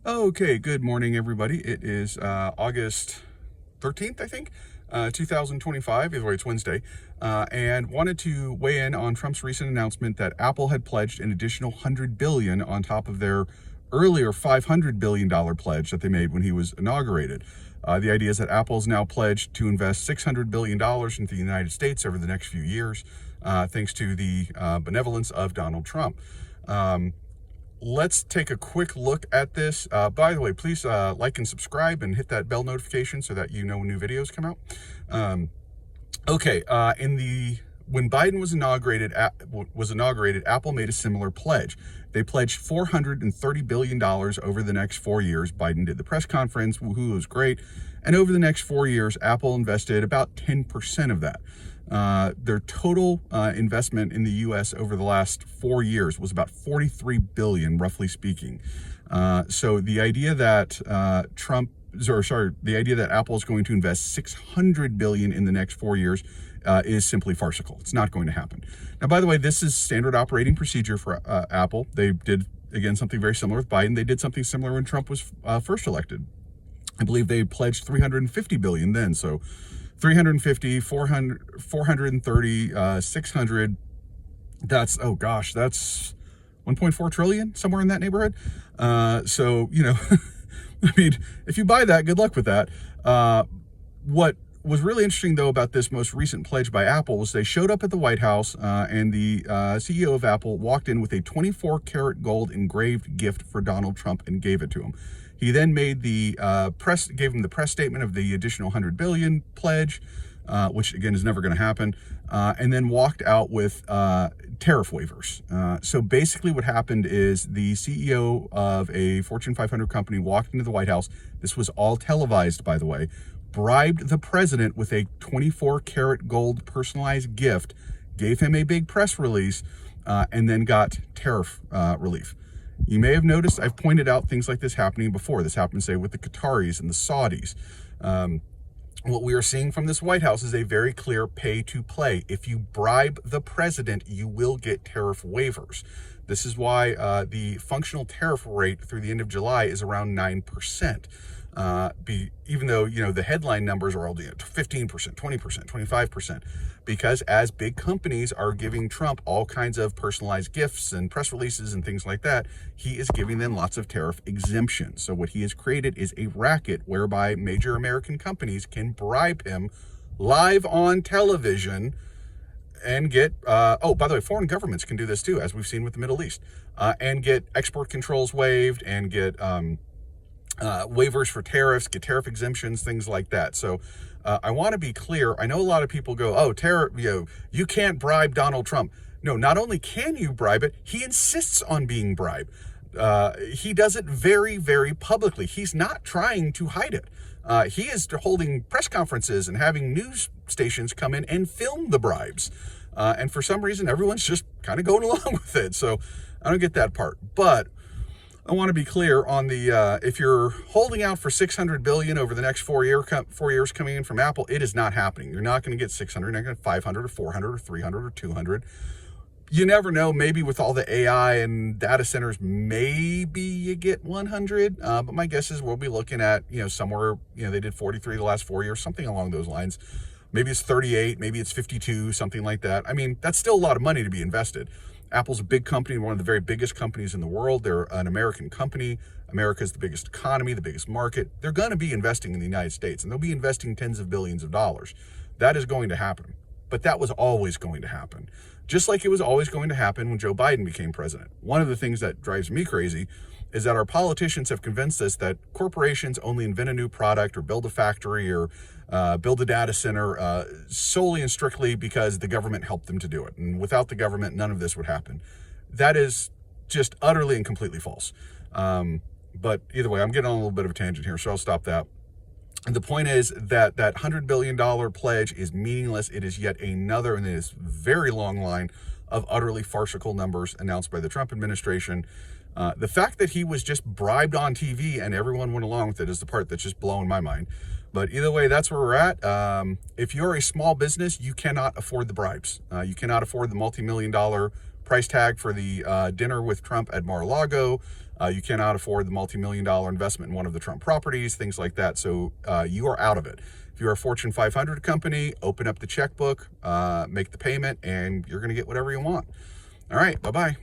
Okay, good morning, everybody. It is August 13th, I think, 2025. Either way, it's Wednesday. And wanted to weigh in on Trump's recent announcement that Apple had pledged an additional $100 billion on top of their earlier $500 billion pledge that they made when he was inaugurated. The idea is that Apple's now pledged to invest $600 billion into the United States over the next few years, thanks to the benevolence of Donald Trump. Let's take a quick look at this. By the way, please like and subscribe and hit that bell notification so that you know when new videos come out. When Biden was inaugurated, Apple made a similar pledge. They pledged $430 billion over the next 4 years. Biden did the press conference, woohoo, it was great. And over the next 4 years, Apple invested about 10% of that. Their total investment in the U.S. over the last 4 years was about $43 billion, roughly speaking. So the idea that the idea that Apple is going to invest $600 billion in the next 4 years is simply farcical. It's not going to happen. Now, by the way, this is standard operating procedure for Apple. They did, again, something very similar with Biden. They did something similar when Trump was first elected. I believe they pledged $350 billion then. So 350, 400, 430, 600, that's 1.4 trillion, somewhere in that neighborhood. So, I mean, if you buy that, good luck with that. What was really interesting, though, about this most recent pledge by Apple was they showed up at the White House and the CEO of Apple walked in with a 24-karat gold engraved gift for Donald Trump and gave it to him. He then made gave him the press statement of the additional $100 billion pledge, which again is never going to happen, and then walked out with tariff waivers. So basically what happened is the CEO of a Fortune 500 company walked into the White House. This was all televised, by the way, bribed the president with a 24-karat gold personalized gift, gave him a big press release, and then got tariff relief. You may have noticed I've pointed out things like this happening before. This happened, say, with the Qataris and the Saudis. What we are seeing from this White House is a very clear pay to play. If you bribe the president, you will get tariff waivers. This is why the functional tariff rate through the end of July is around 9%. Even though, the headline numbers are all 15%, 20%, 25%, because as big companies are giving Trump all kinds of personalized gifts and press releases and things like that, he is giving them lots of tariff exemptions. So what he has created is a racket whereby major American companies can bribe him live on television and get, by the way, foreign governments can do this too, as we've seen with the Middle East, and get export controls waived and get, waivers for tariffs, get tariff exemptions, things like that. So I want to be clear. I know a lot of people go, oh, you can't bribe Donald Trump. No, not only can you bribe it, he insists on being bribed. He does it very, very publicly. He's not trying to hide it. He is holding press conferences and having news stations come in and film the bribes. And for some reason, everyone's just kind of going along with it. So I don't get that part. But I want to be clear on the, if you're holding out for $600 billion over the next 4 years coming in from Apple, it is not happening. You're not going to get 600, you're not going to get 500 or 400 or 300 or 200. You never know. Maybe with all the AI and data centers, maybe you get 100. But my guess is we'll be looking at, somewhere, they did 43 the last 4 years, something along those lines. Maybe it's 38, maybe it's 52, something like that. I mean, that's still a lot of money to be invested. Apple's a big company, one of the very biggest companies in the world. They're an American company. America's the biggest economy, the biggest market. They're going to be investing in the United States, and they'll be investing tens of billions of dollars. That is going to happen. But that was always going to happen. Just like it was always going to happen when Joe Biden became president. One of the things that drives me crazy is that our politicians have convinced us that corporations only invent a new product or build a factory or build a data center solely and strictly because the government helped them to do it. And without the government, none of this would happen. That is just utterly and completely false. But either way, I'm getting on a little bit of a tangent here, so I'll stop that. And the point is that that $100 billion pledge is meaningless. It is yet another in this very long line of utterly farcical numbers announced by the Trump administration. The fact that he was just bribed on TV and everyone went along with it is the part that's just blowing my mind. But either way, that's where we're at. If you're a small business, you cannot afford the bribes. You cannot afford the multi-million-dollar price tag for the dinner with Trump at Mar-a-Lago. You cannot afford the multi-million-dollar investment in one of the Trump properties, things like that. So you are out of it. If you're a Fortune 500 company, open up the checkbook, make the payment, and you're going to get whatever you want. All right, bye-bye.